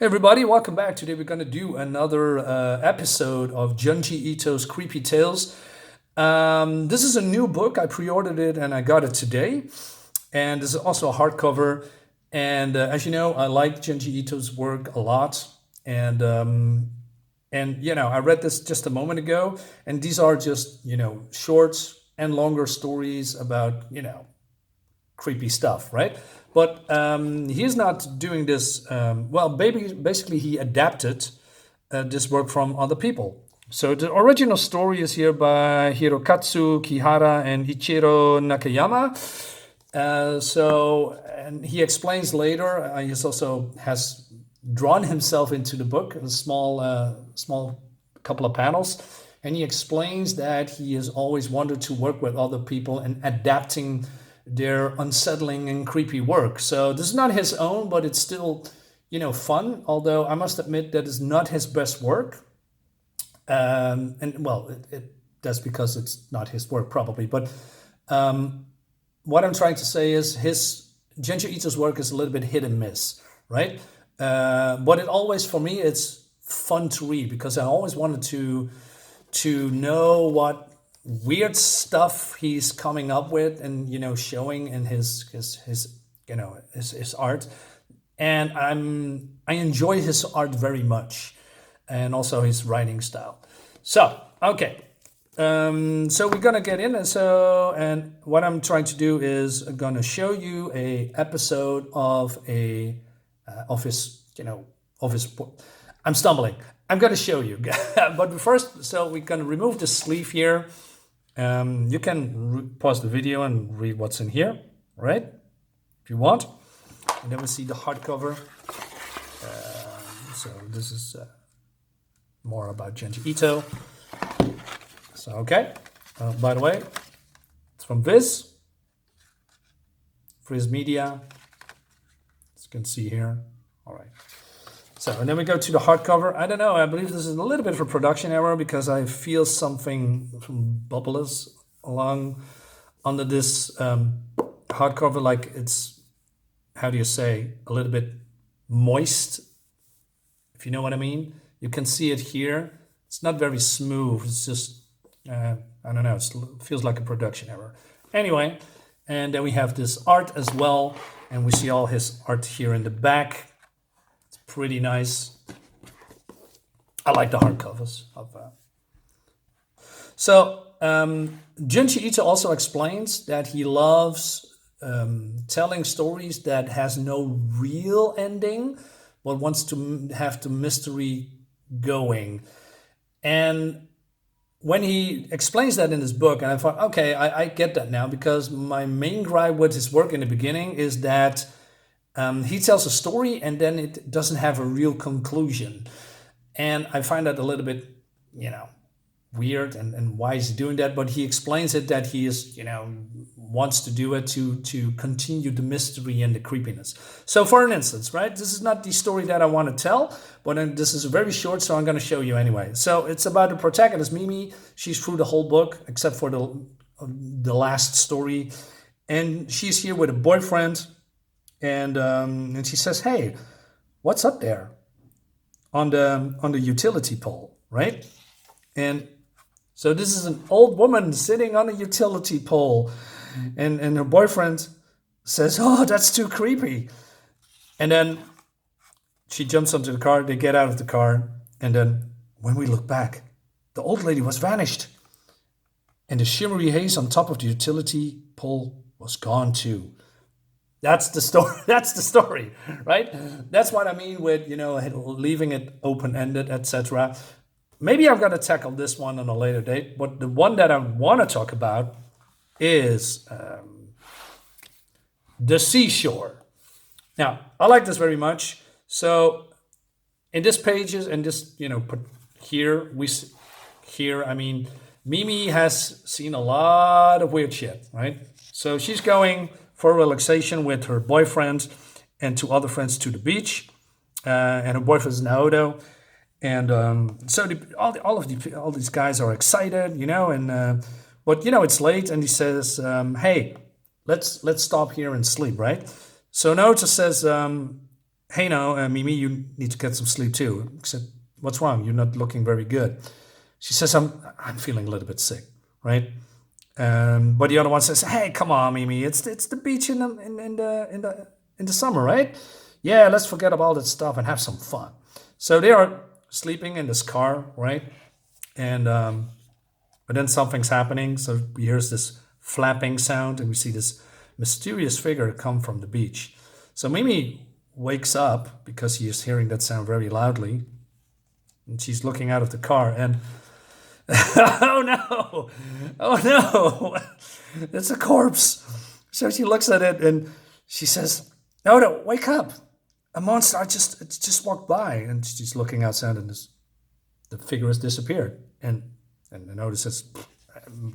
Hey everybody, welcome back. Today we're going to do another episode of Junji Ito's Creepy Tales. This is a new book. I pre-ordered it and I got it today. And this is also a hardcover. And as you know, I like Junji Ito's work a lot. And I read this just a moment ago. And these are just, short and longer stories about, creepy stuff, right? But he's not doing this. Basically, he adapted this work from other people. So the original story is here by Hirokatsu Kihara and Ichiro Nakayama. And he explains later. He also has drawn himself into the book, a small couple of panels, and he explains that he has always wanted to work with other people and adapting their unsettling and creepy work. So this is not his own, but it's still, fun. Although I must admit that is not his best work. That's because it's not his work probably. But what I'm trying to say is Junji Ito's work is a little bit hit and miss, right? But it always, for me, it's fun to read because I always wanted to know what weird stuff he's coming up with and showing in his art, and I enjoy his art very much, and also his writing style. So we're gonna get in, and what I'm trying to do is I'm gonna show you a episode of I'm stumbling. I'm gonna show you, but first, so we're gonna remove the sleeve here. You can pause the video and read what's in here, right? If you want. And then we see the hardcover. So this is more about Junji Ito. So, okay. By the way, it's from Viz Media. As you can see here. All right. So, and then we go to the hardcover. I don't know. I believe this is a little bit of a production error because I feel something from bubbles along under this hardcover, like it's, how do you say, a little bit moist, if you know what I mean. You can see it here. It's not very smooth. It's just, I don't know. It feels like a production error. Anyway, and then we have this art as well. And we see all his art here in the back. Pretty nice. I like the hardcovers of that. So Junji Ito also explains that he loves telling stories that has no real ending, but wants to have the mystery going. And when he explains that in his book, and I thought, okay, I get that now, because my main gripe with his work in the beginning is that he tells a story and then it doesn't have a real conclusion. And I find that a little bit, weird. And why is he doing that? But he explains it that he is, wants to do it to continue the mystery and the creepiness. So for an instance, right, this is not the story that I want to tell, but this is very short, so I'm going to show you anyway. So it's about the protagonist, Mimi. She's through the whole book, except for the last story. And she's here with a boyfriend. And she says, "Hey, what's up there on the utility pole, right?" And so this is an old woman sitting on a utility pole, and her boyfriend says, "Oh, that's too creepy." And then she jumps onto the car. They get out of the car, and then when we look back, the old lady was vanished, and the shimmery haze on top of the utility pole was gone too. That's the story. That's the story, right? That's what I mean with, leaving it open-ended, etc. Maybe I'm going to tackle this one on a later date, but the one that I want to talk about is the seashore. Now, I like this very much. So, in this pages and this, Mimi has seen a lot of weird shit, right? So she's going for relaxation with her boyfriend and two other friends to the beach, and her boyfriend is Naoto, and all these guys are excited, but it's late, and he says, "Hey, let's stop here and sleep," right? So Naoto says, hey, no, Mimi, you need to get some sleep too. I said, what's wrong? You're not looking very good. She says, I'm feeling a little bit sick, right? But the other one says, hey, come on, Mimi, it's the beach in the summer, right? Yeah, let's forget about all that stuff and have some fun. So they are sleeping in this car, right? And but then something's happening. So we hear this flapping sound, and we see this mysterious figure come from the beach. So Mimi wakes up because she is hearing that sound very loudly, and she's looking out of the car, and oh no, oh no, it's a corpse. So she looks at it and she says, "No, no, wake up! A monster! It just walked by." And she's looking outside, and the figure has disappeared. And the notice says,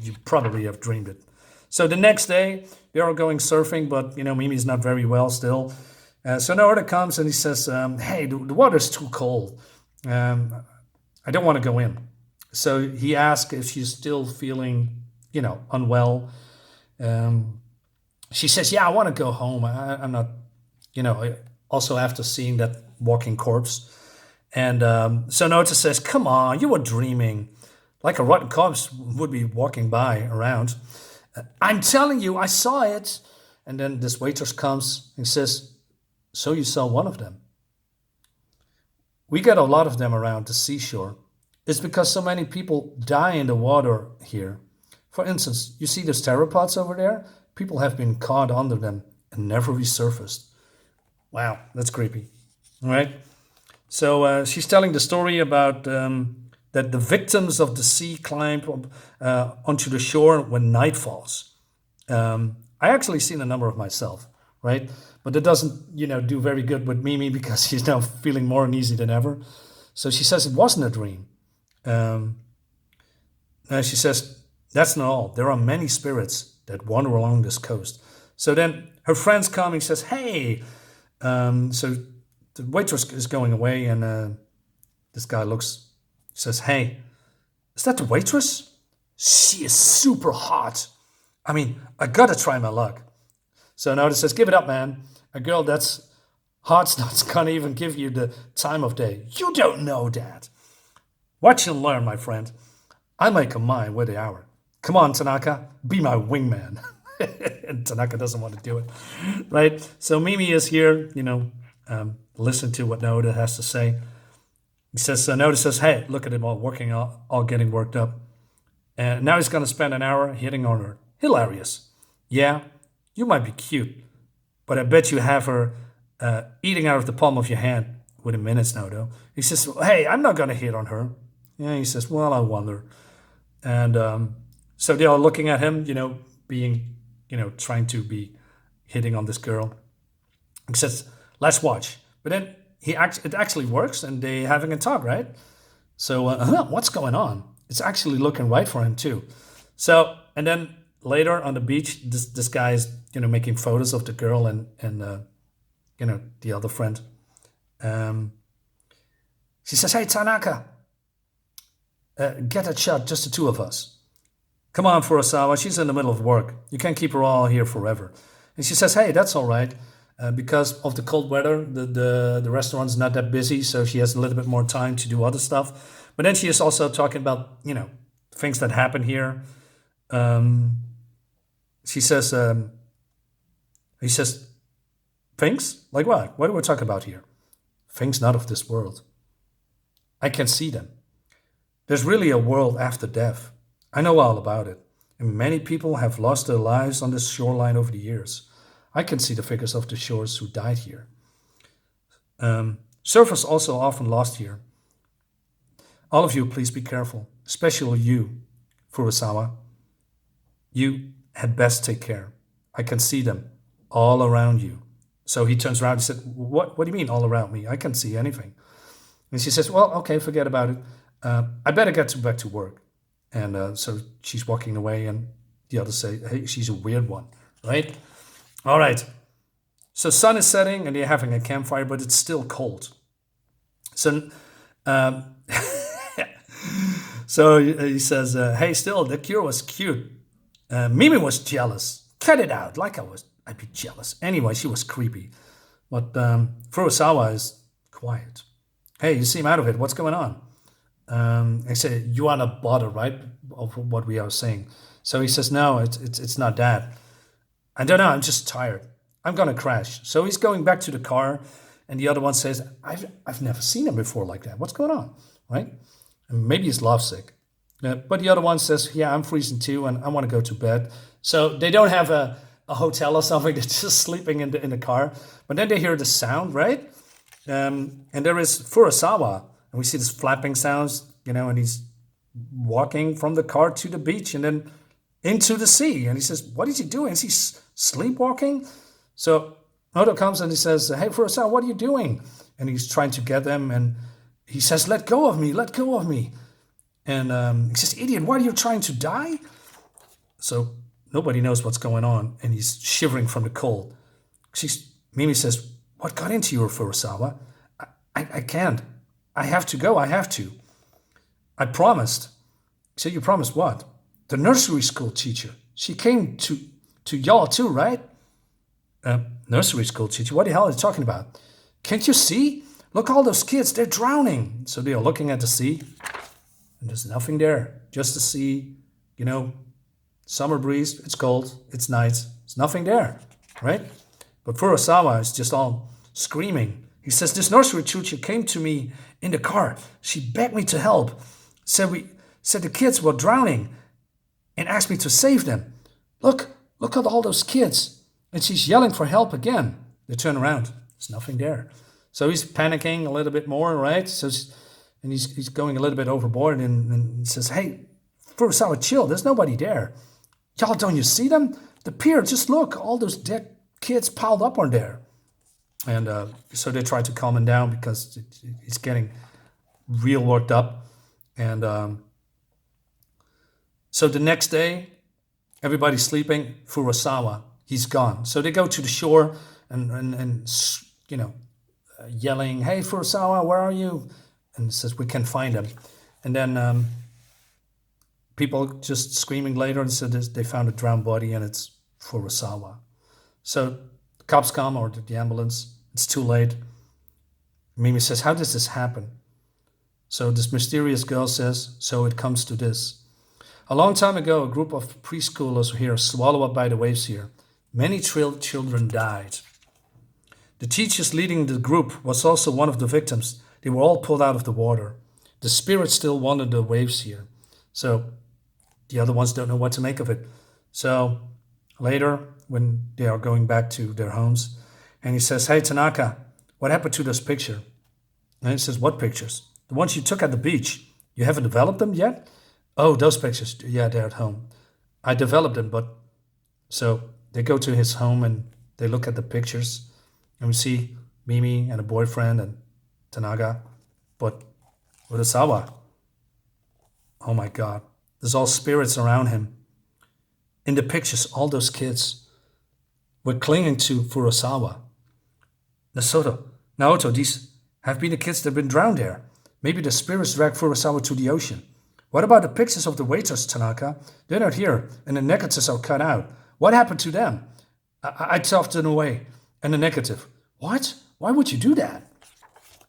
"You probably have dreamed it." So the next day they are going surfing, but Mimi's not very well still. So Naruto comes and he says, "Hey, the water's too cold. I don't want to go in." So he asks if she's still feeling, unwell. She says, "Yeah, I want to go home. I'm not, also after seeing that walking corpse." And so Naruto says, "Come on, you were dreaming. Like a rotten corpse would be walking by around. I'm telling you, I saw it." And then this waitress comes and says, "So you saw one of them?" We get a lot of them around the seashore. It's because so many people die in the water here. For instance, you see those pteropods over there? People have been caught under them and never resurfaced. Wow, that's creepy. All right. So she's telling the story about that the victims of the sea climb onto the shore when night falls. I actually seen a number of myself, right? But it doesn't, do very good with Mimi because she's now feeling more uneasy than ever. So she says it wasn't a dream. She says, "That's not all. There are many spirits that wander along this coast." So then her friends come and says, "Hey." So the waitress is going away, and this guy says, "Hey, is that the waitress? She is super hot. I mean, I gotta try my luck." So now it says, "Give it up, man. A girl that's hot's not gonna even give you the time of day. You don't know that. Watch and learn, my friend. I make a mind with the hour. Come on, Tanaka, be my wingman." And Tanaka doesn't want to do it, right? So Mimi is here, listen to what Noda has to say. He says, Noda says, "Hey, look at him all working, all getting worked up. And now he's going to spend an hour hitting on her. Hilarious. Yeah, you might be cute, but I bet you have her eating out of the palm of your hand within minutes now, though." He says, "Hey, I'm not going to hit on her." Yeah, he says, "Well, I wonder." And so they are looking at him, being, trying to be hitting on this girl. He says, "Let's watch." But then it actually works, and they having a talk, right? So what's going on? It's actually looking right for him too. So, and then later on the beach, this guy is, making photos of the girl and the other friend. She says, "Hey, Tanaka, get a shot, just the two of us. Come on, Furusawa, she's in the middle of work. You can't keep her all here forever." And she says, "Hey, that's all right. Because of the cold weather, the restaurant's not that busy, so she has a little bit more time to do other stuff." But then she is also talking about, things that happen here. She says, he says, "Things? Like what? What do we talk about here?" "Things not of this world. I can see them. There's really a world after death. I know all about it. And many people have lost their lives on this shoreline over the years. I can see the figures of the shores who died here. Surfers also often lost here. All of you, please be careful, especially you, Furusawa. You had best take care. I can see them all around you." So he turns around and said, What do you mean all around me? I can't see anything." And she says, "Well, okay, forget about it. I better get back to work." And so she's walking away, and the others say, "Hey, she's a weird one," right? All right. So sun is setting, and they're having a campfire, but it's still cold. So, so he says, "Hey, still, the cure was cute. Mimi was jealous. Cut it out. I'd be jealous. Anyway, she was creepy. But Furusawa is quiet. Hey, you seem out of it. What's going on? I say, you are not bothered, right, of what we are saying. So he says, no, it's not that. I don't know. I'm just tired. I'm gonna crash. So he's going back to the car, and the other one says, I've never seen him before like that. What's going on, right? And maybe he's lovesick. But the other one says, yeah, I'm freezing too, and I want to go to bed. So they don't have a hotel or something. They're just sleeping in the car. But then they hear the sound, right? And there is Furusawa, and we see this flapping sounds, and he's walking from the car to the beach and then into the sea. And he says, what is he doing? Is he sleepwalking? So Odo comes and he says, hey, Furusawa, what are you doing? And he's trying to get them, and he says, let go of me, let go of me. And he says, idiot, why are you trying to die? So nobody knows what's going on, and he's shivering from the cold. Mimi says, what got into you, Furusawa? I can't. I have to go. I have to. I promised. He said, you promised what? The nursery school teacher. She came to y'all too, right? Nursery school teacher? What the hell are you talking about? Can't you see? Look, all those kids, they're drowning. So they are looking at the sea, and there's nothing there. Just the sea, summer breeze. It's cold. It's night. There's nothing there, right? But Furusawa is just all screaming. He says, this nursery teacher came to me in the car. She begged me to help. Said the kids were drowning and asked me to save them. Look at all those kids. And she's yelling for help again. They turn around. There's nothing there. So he's panicking a little bit more, right? And he's going a little bit overboard and he says, hey, Furusawa, chill. There's nobody there. Y'all, don't you see them? The pier, just look. All those dead kids piled up on there. And so they try to calm him down because he's getting real worked up. And so the next day, everybody's sleeping. Furusawa, he's gone. So they go to the shore and yelling, hey, Furusawa, where are you? And says, we can't find him. And then people just screaming later and said they found a drowned body, and it's Furusawa. So the cops come, or the ambulance. It's too late. Mimi says, how does this happen? So this mysterious girl says, so it comes to this. A long time ago, a group of preschoolers were here, swallowed up by the waves here. Many children died. The teachers leading the group was also one of the victims. They were all pulled out of the water. The spirits still wander the waves here. So the other ones don't know what to make of it. So later, when they are going back to their homes, and he says, hey, Tanaka, what happened to this picture? And he says, what pictures? The ones you took at the beach. You haven't developed them yet? Oh, those pictures. Yeah, they're at home. I developed them, but... So they go to his home and they look at the pictures. And we see Mimi and a boyfriend and Tanaka. But Urasawa, oh my God, there's all spirits around him. In the pictures, all those kids were clinging to Furusawa. Naoto, these have been the kids that have been drowned there. Maybe the spirits dragged Furusawa to the ocean. What about the pictures of the waiters, Tanaka? They're not here, and the negatives are cut out. What happened to them? I tossed them away. And the negative. What? Why would you do that?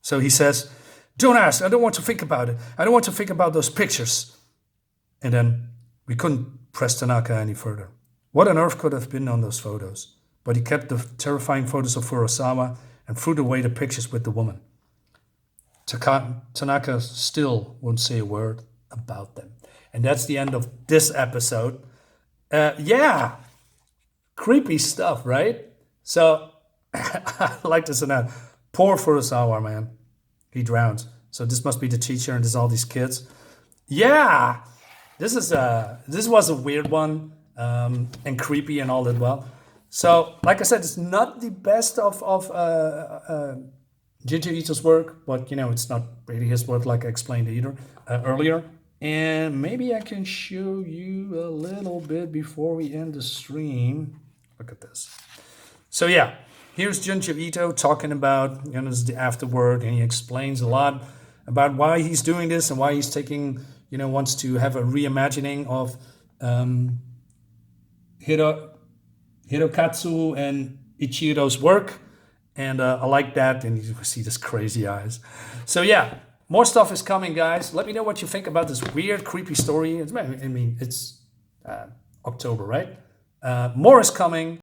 So he says, don't ask. I don't want to think about it. I don't want to think about those pictures. And then we couldn't press Tanaka any further. What on earth could have been on those photos? But he kept the terrifying photos of Furusawa and threw away the pictures with the woman. Tanaka still won't say a word about them. And that's the end of this episode. Yeah, creepy stuff, right? So I like this enough. Poor Furusawa, man. He drowned. So this must be the teacher, and there's all these kids. Yeah, this was a weird one, and creepy and all that. Well, so like I said, it's not the best of Junji Ito's work, but it's not really his work, like I explained earlier. And maybe I can show you a little bit before we end the stream. Look at this. So yeah, here's Junji Ito talking about the afterword, and he explains a lot about why he's doing this and why he's taking, wants to have a reimagining of Hirokatsu and Ichiro's work. And I like that, and you see this crazy eyes. So yeah, more stuff is coming, guys. Let me know what you think about this weird, creepy story. I mean, it's October, right? More is coming.